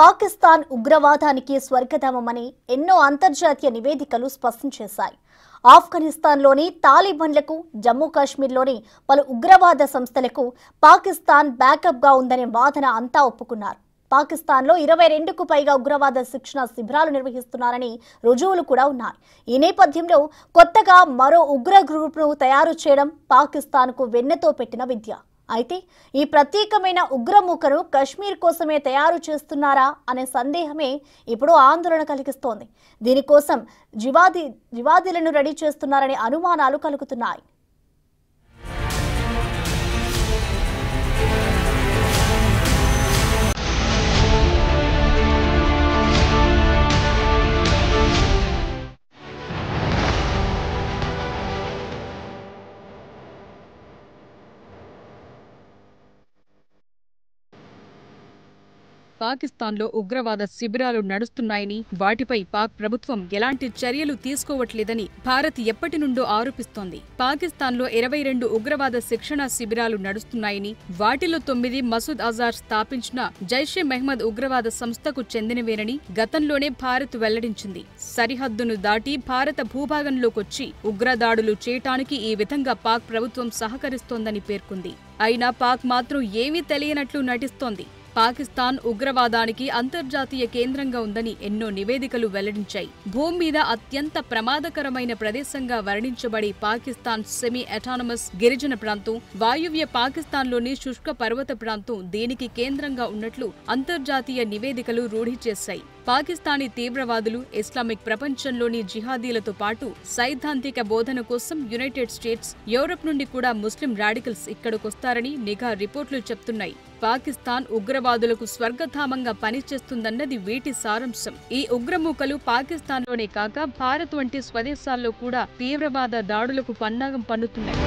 పాకిస్తాన్ ఉగ్రవాదానికి స్వర్గధామమని ఎన్నో అంతర్జాతీయ నివేదికలు స్పష్టం చేశాయి. ఆఫ్ఘనిస్తాన్లోని తాలిబాన్లకు, జమ్మూ కాశ్మీర్లోని పలు ఉగ్రవాద సంస్థలకు పాకిస్తాన్ బ్యాకప్గా ఉందనే వాదన అంతా ఒప్పుకున్నారు. పాకిస్తాన్లో 22కు పైగా ఉగ్రవాద శిక్షణ శిబిరాలు నిర్వహిస్తున్నారని రుజువులు కూడా ఉన్నాయి. ఈ నేపథ్యంలో కొత్తగా మరో ఉగ్ర గ్రూప్ను తయారు చేయడం పాకిస్తాన్కు వెన్నెతో పెట్టిన విద్య. అయితే ఈ ప్రత్యేకమైన ఉగ్రమూకను కశ్మీర్ కోసమే తయారు చేస్తున్నారా అనే సందేహమే ఇప్పుడు ఆందోళన కలిగిస్తోంది. దీనికోసం జివాదీలను రెడీ చేస్తున్నారనే అనుమానాలు కలుగుతున్నాయి. పాకిస్తాన్లో ఉగ్రవాద శిబిరాలు నడుస్తున్నాయని, వాటిపై పాక్ ప్రభుత్వం ఎలాంటి చర్యలు తీసుకోవట్లేదని భారత్ ఎప్పటి నుండో ఆరోపిస్తోంది. పాకిస్తాన్లో 22 ఉగ్రవాద శిక్షణ శిబిరాలు నడుస్తున్నాయని, వాటిలో 9 మసూద్ అజార్ స్థాపించిన జైషే మెహ్మద్ ఉగ్రవాద సంస్థకు చెందినవేనని గతంలోనే భారత్ వెల్లడించింది. సరిహద్దును దాటి భారత భూభాగంలోకొచ్చి ఉగ్రదాడులు చేయటానికి ఈ విధంగా పాక్ ప్రభుత్వం సహకరిస్తోందని పేర్కొంది. అయినా పాక్ మాత్రం ఏమీ తెలియనట్లు నటిస్తోంది. పాకిస్తాన్ ఉగ్రవాదానికి అంతర్జాతీయ కేంద్రంగా ఉందని ఎన్నో నివేదికలు వెల్లడించాయి. భూమి మీద అత్యంత ప్రమాదకరమైన ప్రదేశంగా వర్ణించబడి పాకిస్తాన్ సెమీ అటానమస్ గిరిజన ప్రాంతం, వాయువ్య పాకిస్తాన్లోని శుష్క పర్వత ప్రాంతం దీనికి కేంద్రంగా ఉన్నట్లు అంతర్జాతీయ నివేదికలు రూఢి చేశాయి. పాకిస్తానీ తీవ్రవాదులు ఇస్లామిక్ ప్రపంచంలోని జిహాదీలతో పాటు సైద్ధాంతిక బోధన కోసం యునైటెడ్ స్టేట్స్, యూరప్ నుండి కూడా ముస్లిం రాడికల్స్ ఇక్కడికొస్తారని నిఘా రిపోర్టులు చెప్తున్నాయి. పాకిస్తాన్ ఉగ్రవాదులకు స్వర్గధామంగా పనిచేస్తుందన్నది వీటి సారాంశం. ఈ ఉగ్రమూకలు పాకిస్తాన్లోనే కాక భారత్ వంటి స్వదేశాల్లో కూడా తీవ్రవాద దాడులకు పన్నాగం పన్నుతున్నాయి.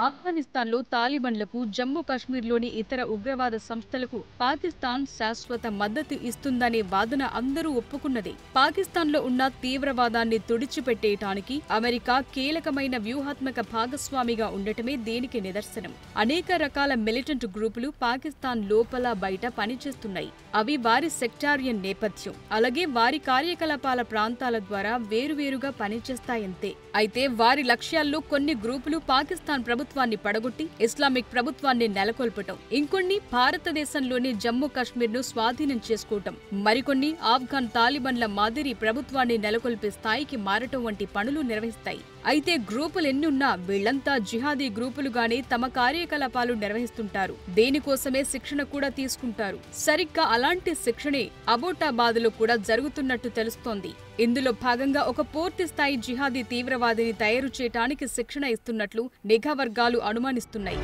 ఆఫ్ఘనిస్తాన్లో తాలిబాన్లకు, జమ్మూ కాశ్మీర్లోని ఇతర ఉగ్రవాద సంస్థలకు పాకిస్తాన్ శాశ్వత మద్దతు ఇస్తుందనే వాదన అందరూ ఒప్పుకున్నదే. పాకిస్తాన్లో ఉన్న తీవ్రవాదాన్ని తుడిచిపెట్టేయటానికి అమెరికా కీలకమైన వ్యూహాత్మక భాగస్వామిగా ఉండటమే దీనికి నిదర్శనం. అనేక రకాల మిలిటెంట్ గ్రూపులు పాకిస్తాన్ లోపల బయట పనిచేస్తున్నాయి. అవి వారి సెక్టారియన్ నేపథ్యం, అలాగే వారి కార్యకలాపాల ప్రాంతాల ద్వారా వేరువేరుగా పనిచేస్తాయంతే. అయితే వారి లక్ష్యాల్లో కొన్ని గ్రూపులు పాకిస్తాన్ ప్రభుత్వాన్ని పడగొట్టి ఇస్లామిక్ ప్రభుత్వాన్ని నెలకొల్పటం, ఇంకొన్ని భారతదేశంలోని జమ్మూ కాశ్మీర్ను స్వాధీనం చేసుకోవటం, మరికొన్ని ఆఫ్ఘన్ తాలిబాన్ల మాదిరి ప్రభుత్వాన్ని నెలకొల్పే స్థాయికి మారటం వంటి పనులు నిర్వహిస్తాయి. అయితే గ్రూపులెన్నున్నా వీళ్లంతా జిహాదీ గ్రూపులుగానే తమ కార్యకలాపాలు నిర్వహిస్తుంటారు. దేనికోసమే శిక్షణ కూడా తీసుకుంటారు. సరిగ్గా అలాంటి శిక్షణే అబోటాబాద్లో కూడా జరుగుతున్నట్టు తెలుస్తోంది. ఇందులో భాగంగా ఒక పూర్తి స్థాయి జిహాదీ తీవ్రవాదిని తయారు చేయటానికి శిక్షణ ఇస్తున్నట్లు నిఘా వర్గాలు అనుమానిస్తున్నాయి.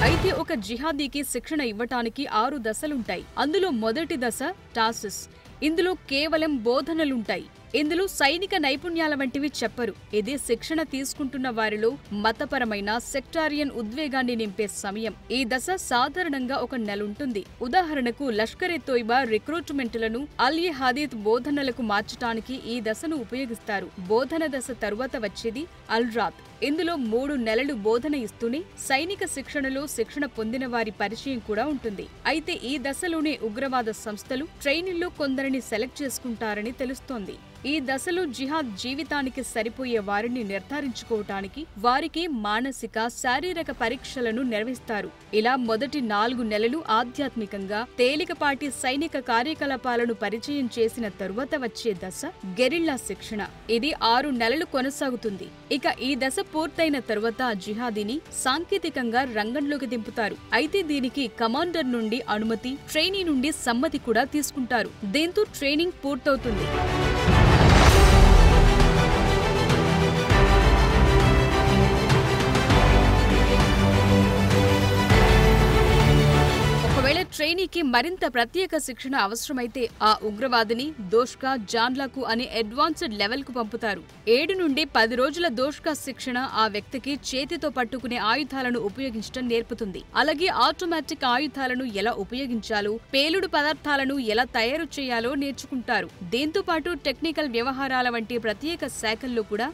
అయితే ఒక జిహాదీకి శిక్షణ ఇవ్వటానికి 6 దశలుంటాయి. అందులో మొదటి దశ టాసిస్. ఇందులో కేవలం బోధనలుంటాయి. ఇందులో సైనిక నైపుణ్యాల వంటివి చెప్పరు. ఇది శిక్షణ తీసుకుంటున్న వారిలో మతపరమైన సెక్టారియన్ ఉద్వేగాన్ని నింపే సమయం. ఈ దశ సాధారణంగా 1 నెలుంటుంది. ఉదాహరణకు లష్కర్-ఎ-తోయిబా రిక్రూట్మెంట్లను అల్-ఎ-హదీద్ బోధనలకు మార్చటానికి ఈ దశను ఉపయోగిస్తారు. బోధన దశ తరువాత వచ్చేది అల్-రాత్. ఇందులో 3 నెలలు బోధన ఇస్తూనే సైనిక శిక్షణలో శిక్షణ పొందిన వారి పరిచయం కూడా ఉంటుంది. అయితే ఈ దశలోనే ఉగ్రవాద సంస్థలు ట్రైనింగ్లో కొందరిని సెలెక్ట్ చేసుకుంటారని తెలుస్తోంది. ఈ దశలో జిహాద్ జీవితానికి సరిపోయే వారిని నిర్ధారించుకోవటానికి వారికి మానసిక, శారీరక పరీక్షలను నిర్వహిస్తారు. ఇలా మొదటి 4 నెలలు ఆధ్యాత్మికంగా తేలికపాటి సైనిక కార్యకలాపాలను పరిచయం చేసిన తరువాత వచ్చే దశ గెరిల్లా శిక్షణ. ఇది 6 నెలలు కొనసాగుతుంది. ఇక ఈ దశ పూర్తయిన తరువాత జిహాదీని సాంకేతికంగా రంగంలోకి దింపుతారు. అయితే దీనికి కమాండర్ నుండి అనుమతి, ట్రైనీ నుండి సమ్మతి కూడా తీసుకుంటారు. దీంతో ట్రైనింగ్ పూర్తవుతుంది. ట్రైనీకి మరింత ప్రత్యేక శిక్షణ అవసరమైతే ఆ ఉగ్రవాదిని దోష్కా జాన్లాకు అనే అడ్వాన్స్డ్ లెవెల్ కు పంపుతారు. 7 నుండి 10 రోజుల దోష్కా శిక్షణ ఆ వ్యక్తికి చేతితో పట్టుకునే ఆయుధాలను ఉపయోగించడం నేర్పుతుంది. అలాగే ఆటోమేటిక్ ఆయుధాలను ఎలా ఉపయోగించాలో, పేలుడు పదార్థాలను ఎలా తయారు చేయాలో నేర్చుకుంటారు. దీంతో పాటు టెక్నికల్ వ్యవహారాల వంటి ప్రత్యేక శాఖల్లో కూడా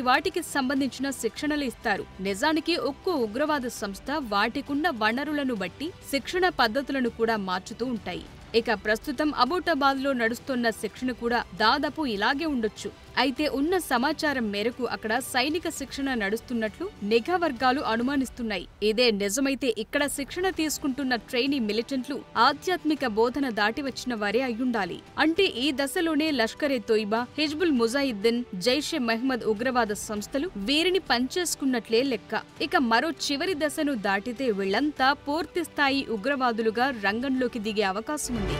వాటికి సంబంధించిన శిక్షణలు ఇస్తారు. నిజానికి ఒక్కో ఉగ్రవాద సంస్థ వాటికున్న వనరులను బట్టి శిక్షణ పద్ధతులను కూడా మార్చుతూ ఉంటాయి. ఇక ప్రస్తుతం అబోటాబాద్ లో నడుస్తున్న శిక్షణ కూడా దాదాపు ఇలాగే ఉండొచ్చు. అయితే ఉన్న సమాచారం మేరకు అక్కడ సైనిక శిక్షణ నడుస్తున్నట్లు నిఘా వర్గాలు అనుమానిస్తున్నాయి. ఇదే నిజమైతే ఇక్కడ శిక్షణ తీసుకుంటున్న ట్రైనీ మిలిటెంట్లు ఆధ్యాత్మిక బోధన దాటి వచ్చిన వారే అయ్యుండాలి. అంటే ఈ దశలోనే లష్కర్-ఎ-తోయిబా, హిజ్బుల్ ముజాహిద్దీన్, జైషే మహ్మద్ ఉగ్రవాద సంస్థలు వీరిని పనిచేసుకున్నట్లే లెక్క. ఇక మరో చివరి దశను దాటితే వీళ్లంతా పూర్తి స్థాయి ఉగ్రవాదులుగా రంగంలోకి దిగే అవకాశం ఉంది.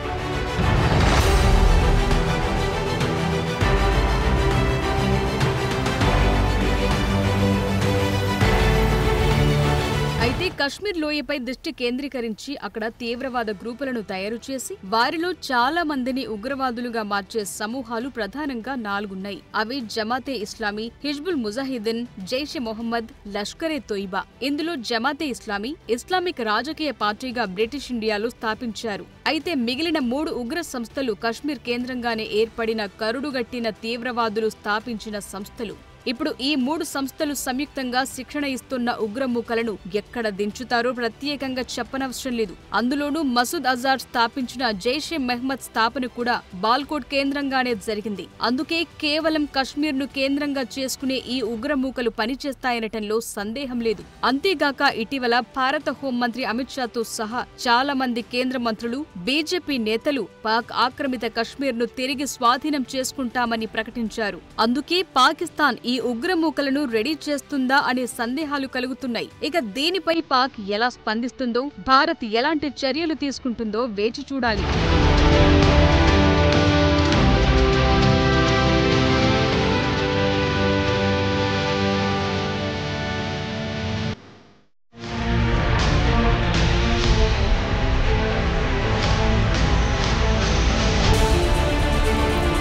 అయితే కశ్మీర్ లోయపై దృష్టి కేంద్రీకరించి అక్కడ తీవ్రవాద గ్రూపులను తయారు చేసి వారిలో చాలా మందిని ఉగ్రవాదులుగా మార్చే సమూహాలు ప్రధానంగా 4 ఉన్నాయి. అవి జమాతే ఇస్లామీ, హిజ్బుల్ ముజాహిద్దీన్, జైషే మొహమ్మద్, లష్కర్-ఎ-తోయిబా. ఇందులో జమాతే ఇస్లామీ ఇస్లామిక్ రాజకీయ పార్టీగా బ్రిటిష్ ఇండియాలో స్థాపించారు. అయితే మిగిలిన 3 ఉగ్ర సంస్థలు కశ్మీర్ కేంద్రంగానే ఏర్పడిన కరుడుగట్టిన తీవ్రవాదులు స్థాపించిన సంస్థలు. ఇప్పుడు ఈ 3 సంస్థలు సంయుక్తంగా శిక్షణ ఇస్తున్న ఉగ్రమూకలను ఎక్కడ దించుతారో ప్రత్యేకంగా చెప్పనవసరం లేదు. అందులోనూ మసూద్ అజార్ స్థాపించిన జైషే మహ్మద్ స్థాపన కూడా బాల్కోట్ కేంద్రంగానే జరిగింది. అందుకే కేవలం కశ్మీర్ను కేంద్రంగా చేసుకునే ఈ ఉగ్రమూకలు పనిచేస్తాయనటంలో సందేహం లేదు. అంతేగాక ఇటీవల భారత హోంమంత్రి అమిత్ షాతో సహా చాలా మంది కేంద్ర మంత్రులు, బీజేపీ నేతలు పాక్ ఆక్రమిత కశ్మీర్ను తిరిగి స్వాధీనం చేసుకుంటామని ప్రకటించారు. అందుకే పాకిస్తాన్ ఈ ఉగ్రమూకలను రెడీ చేస్తుందా అనే సందేహాలు కలుగుతున్నాయి. ఇక దీనిపై పాక్ ఎలా స్పందిస్తుందో, భారత్ ఎలాంటి చర్యలు తీసుకుంటుందో వేచి చూడాలి.